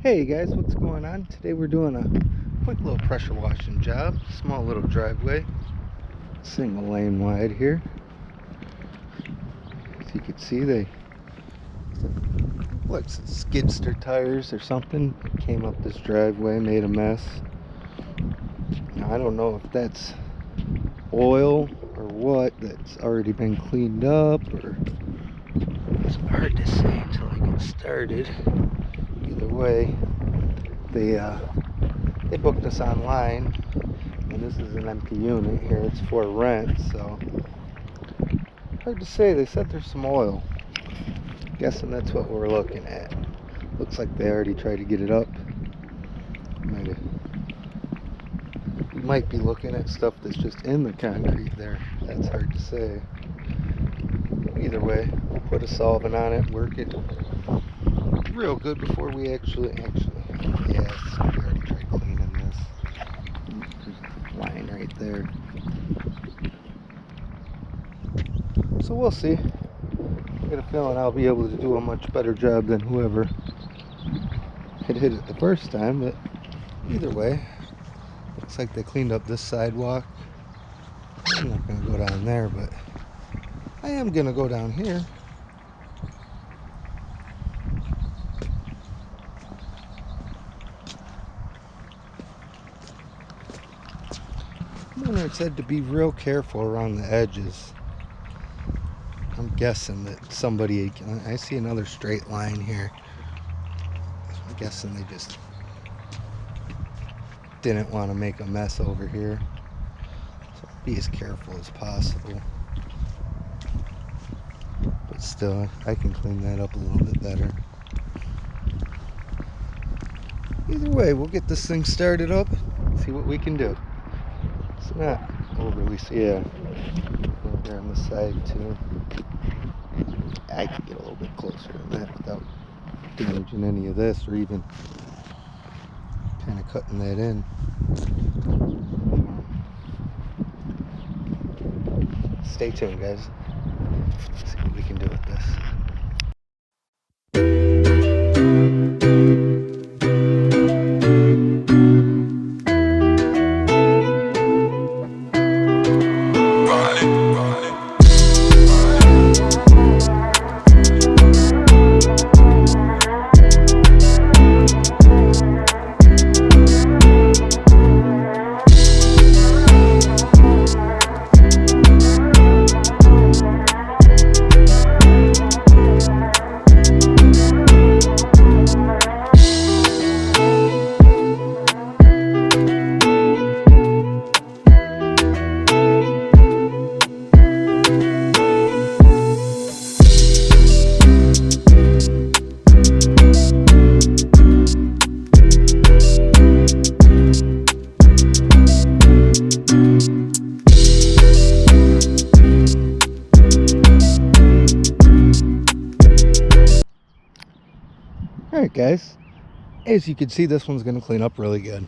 Hey guys, what's going on? Today we're doing a quick little pressure washing job. Small little driveway, single lane wide here. As you can see, they like skidster tires or something came up this driveway, made a mess. Now I don't know if that's oil or what that's already been cleaned up, or it's hard to say until I get started. Either way, they booked us online, and this is an empty unit here. It's for rent, so hard to say. They said there's some oil. Guessing that's what we're looking at. Looks like they already tried to get it up. We might be looking at stuff that's just in the concrete there. That's hard to say. Either way, we'll put a solvent on it, work it real good before we actually yes, we already tried cleaning this. There's a line right there. So we'll see. I got a feeling I'll be able to do a much better job than whoever had hit it the first time, but either way, looks like they cleaned up this sidewalk. I'm not going to go down there, but I am going to go down here. It said to be real careful around the edges. I'm guessing that somebody, I see another straight line here. I'm guessing they just didn't want to make a mess over here. So be as careful as possible. But still, I can clean that up a little bit better. Either way, we'll get this thing started up, see what we can do. It's not overly, yeah, over here on the side too. I can get a little bit closer than that without damaging any of this, or even kind of cutting that in. Stay tuned, guys. Let's see what we can do with this. Alright guys, as you can see, this one's going to clean up really good.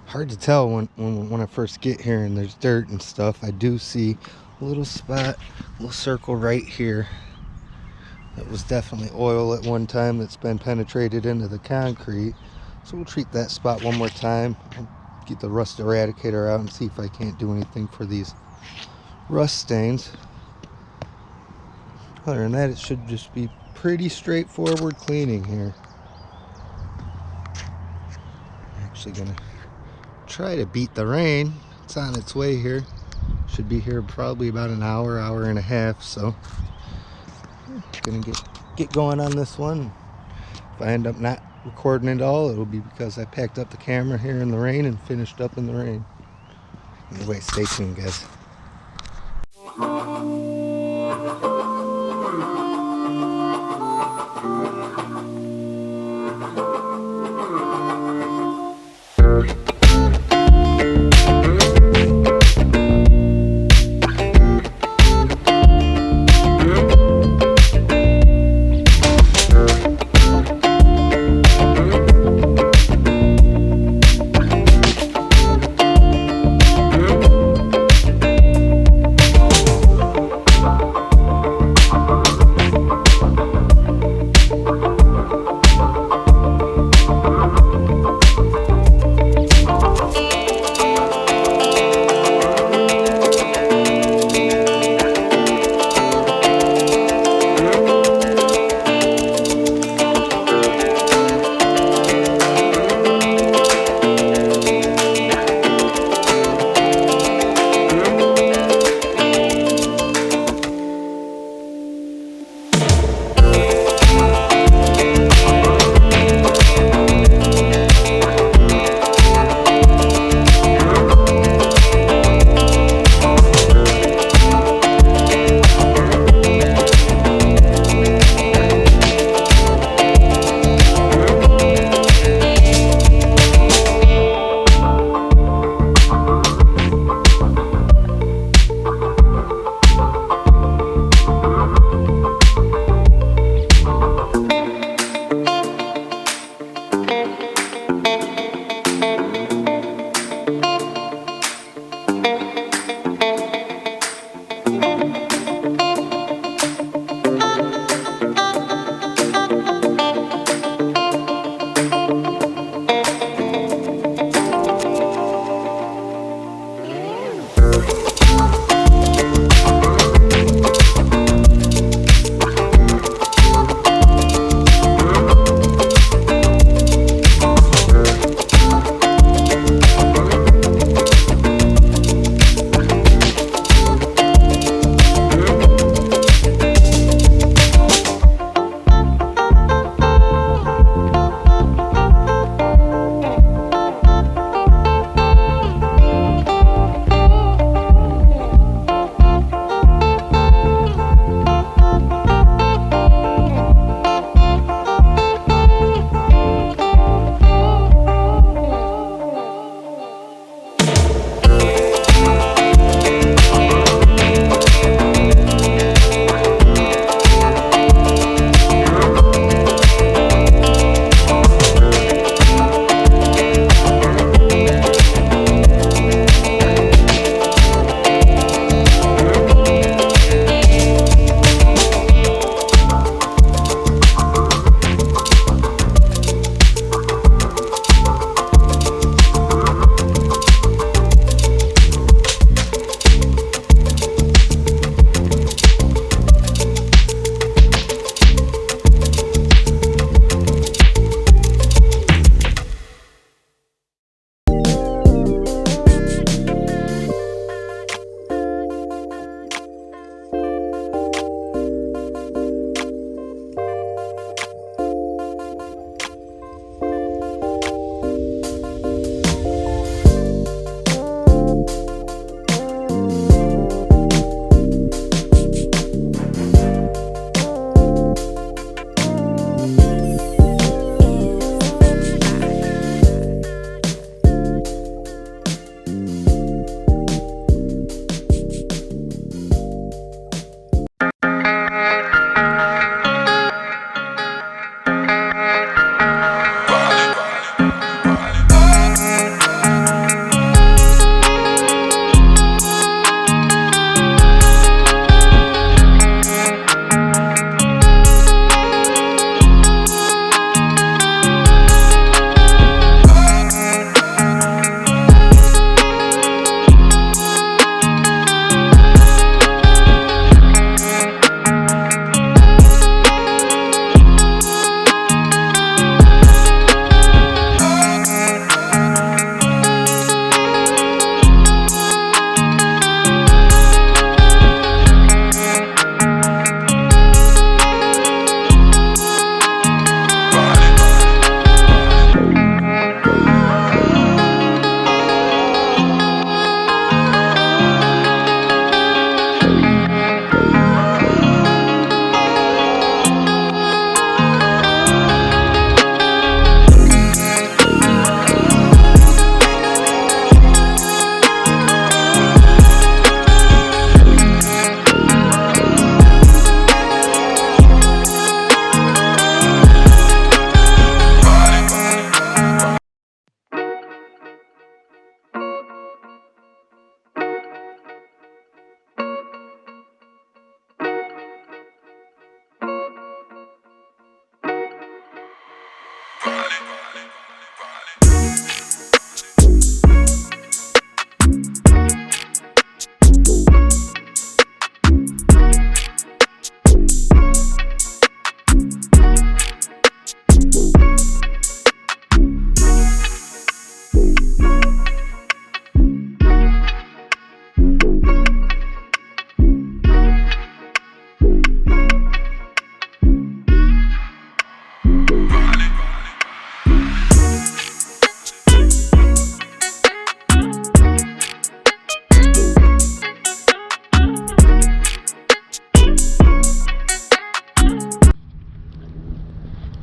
Hard to tell when I first get here and there's dirt and stuff. I do see a little spot, a little circle right here. That was definitely oil at one time that's been penetrated into the concrete. So we'll treat that spot one more time. I'll get the rust eradicator out and see if I can't do anything for these rust stains. Other than that, it should just be pretty straightforward cleaning here. I'm actually gonna try to beat the rain. It's on its way here. Should be here probably about an hour, hour and a half. So gonna get going on this one. If I end up not recording it all, it'll be because I packed up the camera here in the rain and finished up in the rain. Anyway, stay tuned, guys.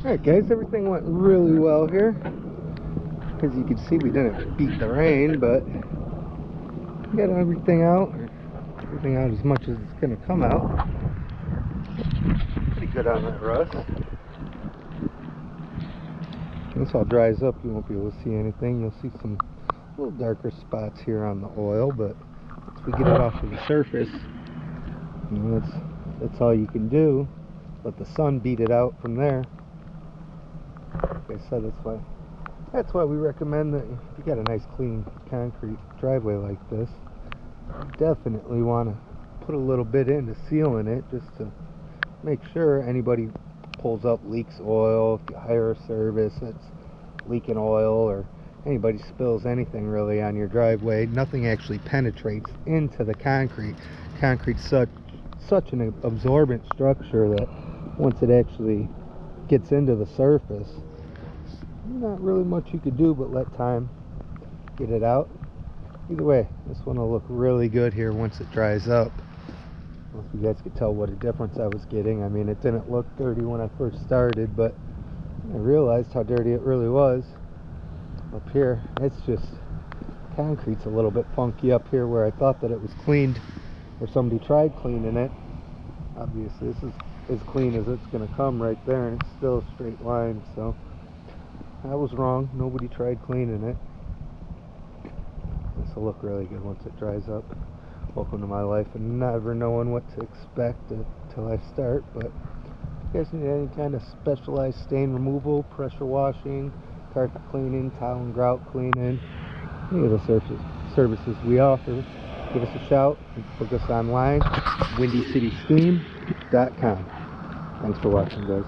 Alright guys, everything went really well here. As you can see, we didn't beat the rain, but we got everything out as much as it's going to come out. Pretty good on that rust. When this all dries up, you won't be able to see anything. You'll see some little darker spots here on the oil, but once we get it off of the surface, you know, that's all you can do. Let the sun beat it out from there. Like I said, that's why we recommend that if you got a nice clean concrete driveway like this, you definitely want to put a little bit into sealing it, just to make sure anybody pulls up leaks oil, if you hire a service that's leaking oil, or anybody spills anything really on your driveway, nothing actually penetrates into the concrete. Concrete's such an absorbent structure that once it actually gets into the surface, not really much you could do but let time get it out. Either way, this one will look really good here once it dries up. I don't know if you guys could tell what a difference I was getting. I mean, it didn't look dirty when I first started, but I realized how dirty it really was. Up here, it's just, concrete's a little bit funky up here where I thought that it was cleaned, or somebody tried cleaning it. Obviously, this is as clean as it's going to come right there, and it's still a straight line, so I was wrong. Nobody tried cleaning it. This will look really good once it dries up. Welcome to my life and never knowing what to expect until I start. But if you guys need any kind of specialized stain removal, pressure washing, carpet cleaning, tile and grout cleaning, any of the services we offer, give us a shout. You can book us online, windycitysteam.com. Thanks for watching, guys.